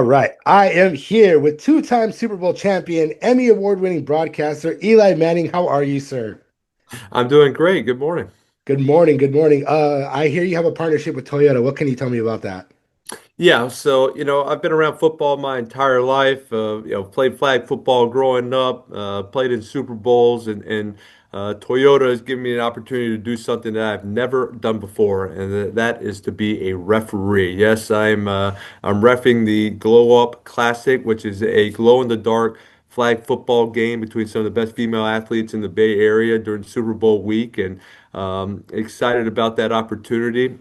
All right, I am here with two-time Super Bowl champion, Emmy award-winning broadcaster Eli Manning. How are you, sir? I'm doing great. Good morning. Good morning. Good morning. I hear you have a partnership with Toyota. What can you tell me about that? Yeah, so I've been around football my entire life. Played flag football growing up, played in Super Bowls, and Toyota has given me an opportunity to do something that I've never done before, and that is to be a referee. Yes, I'm reffing the Glow Up Classic, which is a glow in the dark flag football game between some of the best female athletes in the Bay Area during Super Bowl week, and excited about that opportunity.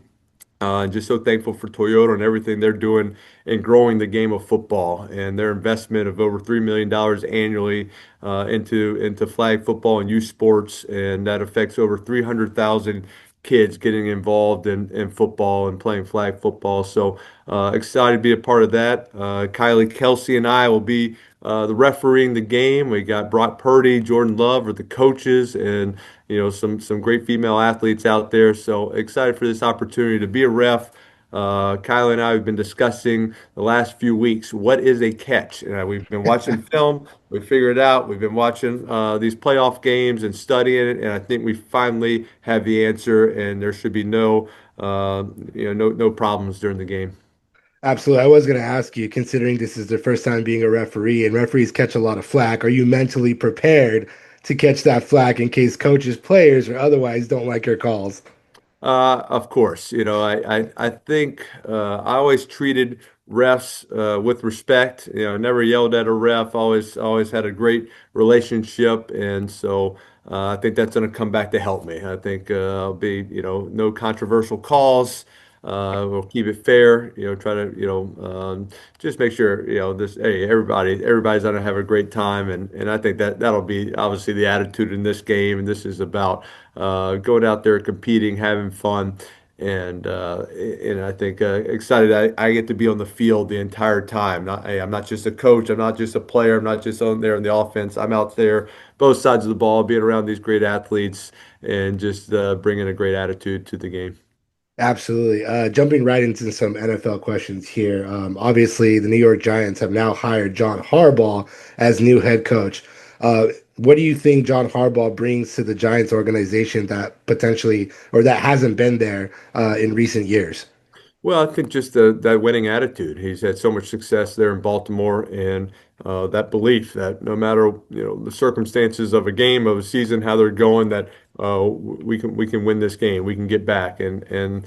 Just so thankful for Toyota and everything they're doing in growing the game of football and their investment of over $3 million annually into flag football and youth sports, and that affects over 300,000 kids getting involved in football and playing flag football. So excited to be a part of that. Kylie Kelsey and I will be the refereeing the game. We got Brock Purdy, Jordan Love are the coaches, and some great female athletes out there. So excited for this opportunity to be a ref. Kylie and I have been discussing the last few weeks what is a catch. We've been watching film. We figured it out. We've been watching these playoff games and studying it, and I think we finally have the answer. And there should be no problems during the game. Absolutely. I was going to ask you, considering this is the first time being a referee and referees catch a lot of flack, are you mentally prepared to catch that flack in case coaches, players, or otherwise don't like your calls? Of course, I think I always treated refs with respect. Never yelled at a ref. Always had a great relationship, and so I think that's going to come back to help me. I think I'll be, no controversial calls. We'll keep it fair. Try to, just make sure, hey, everybody's going to have a great time, and I think that'll be obviously the attitude in this game, and this is about going out there competing, having fun, and I think excited I get to be on the field the entire time. Hey, I'm not just a coach, I'm not just a player, I'm not just on there in the offense. I'm out there both sides of the ball, being around these great athletes, and just bringing a great attitude to the game. Absolutely. Jumping right into some NFL questions here. Obviously, the New York Giants have now hired John Harbaugh as new head coach. What do you think John Harbaugh brings to the Giants organization that potentially or that hasn't been there in recent years? Well, I think just that winning attitude. He's had so much success there in Baltimore, and that belief that no matter the circumstances of a game, of a season, how they're going, that we can win this game, we can get back, and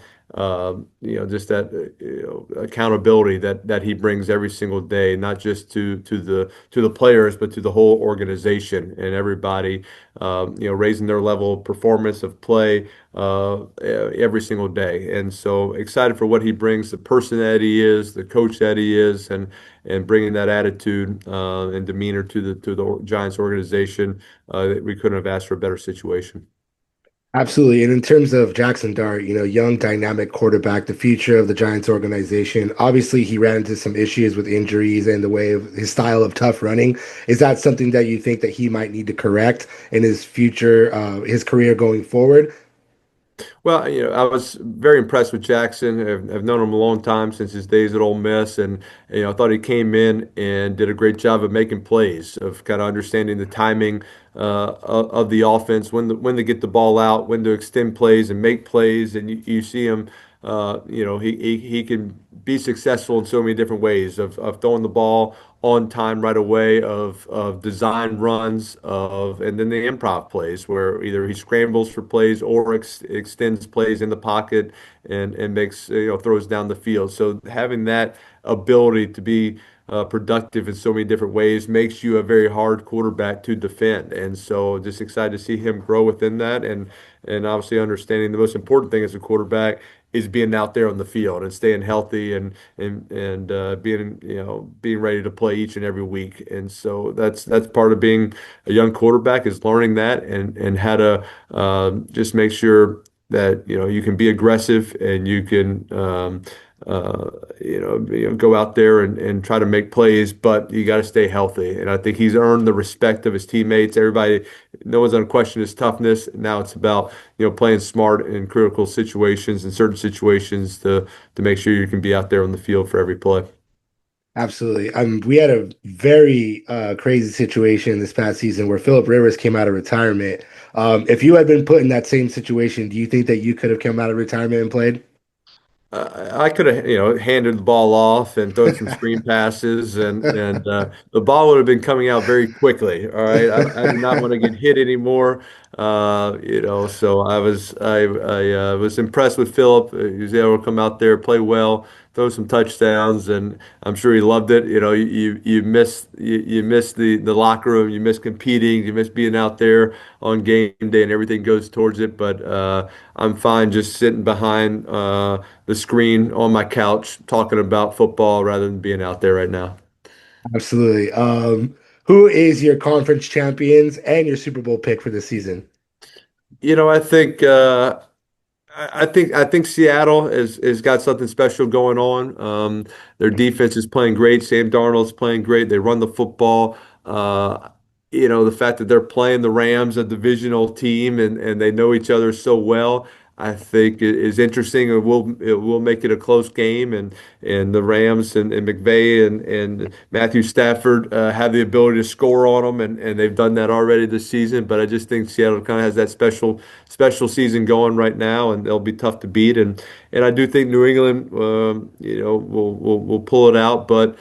just that accountability that he brings every single day, not just to the players, but to the whole organization and everybody, raising their level of performance of play every single day. And so excited for what he brings, the person that he is, the coach that he is, and bringing that attitude and demeanor to the Giants organization. We couldn't have asked for a better situation. Absolutely. And in terms of Jackson Dart, young, dynamic quarterback, the future of the Giants organization. Obviously, he ran into some issues with injuries and the way of his style of tough running. Is that something that you think that he might need to correct in his future, his career going forward? Well, I was very impressed with Jackson. I've known him a long time since his days at Ole Miss, and I thought he came in and did a great job of making plays, of kind of understanding the timing of the offense, when to get the ball out, when to extend plays and make plays, and you see him. He can be successful in so many different ways of throwing the ball on time right away, of design runs, and then the improv plays where either he scrambles for plays or extends plays in the pocket and makes throws down the field. So having that ability to be productive in so many different ways makes you a very hard quarterback to defend. And so just excited to see him grow within that, and obviously understanding the most important thing as a quarterback is being out there on the field and staying healthy and being ready to play each and every week. And so that's part of being a young quarterback, is learning that and how to just make sure that you can be aggressive and you can go out there and try to make plays, but you got to stay healthy. And I think he's earned the respect of his teammates. Everybody, no one's going to question his toughness. Now it's about playing smart in critical situations, in certain situations, to make sure you can be out there on the field for every play. Absolutely. We had a very crazy situation this past season where Philip Rivers came out of retirement. If you had been put in that same situation, do you think that you could have come out of retirement and played? I could have, handed the ball off and thrown some screen passes, and the ball would have been coming out very quickly. All right, I did not want to get hit anymore. So I was impressed with Philip. He was able to come out there, play well, throw some touchdowns, and I'm sure he loved it. You miss the locker room, you miss competing, you miss being out there on game day, and everything goes towards it. But I'm fine just sitting behind the screen on my couch talking about football rather than being out there right now. Absolutely. Who is your conference champions and your Super Bowl pick for this season? I think I think Seattle has got something special going on. Their defense is playing great. Sam Darnold's playing great. They run the football. Uh, the fact that they're playing the Rams, a divisional team, and they know each other so well, I think is interesting. It will make it a close game, and the Rams and McVay and Matthew Stafford have the ability to score on them, and they've done that already this season. But I just think Seattle kind of has that special season going right now, and they'll be tough to beat. And I do think New England, will pull it out. But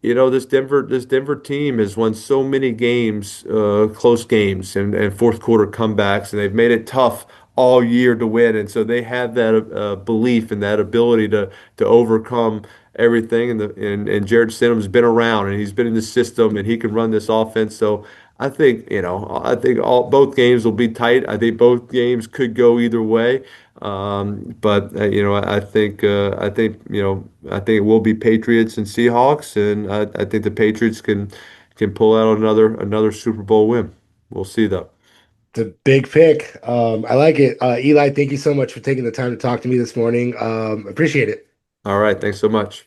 this Denver team has won so many games, close games, and fourth quarter comebacks, and they've made it tough all year to win. And so they have that belief and that ability to overcome everything. And Jared Stidham's been around, and he's been in the system, and he can run this offense. So I think all both games will be tight. I think both games could go either way. But I think it will be Patriots and Seahawks, and I think the Patriots can pull out another Super Bowl win. We'll see though. The big pick. I like it. Eli, thank you so much for taking the time to talk to me this morning. Appreciate it. All right, thanks so much.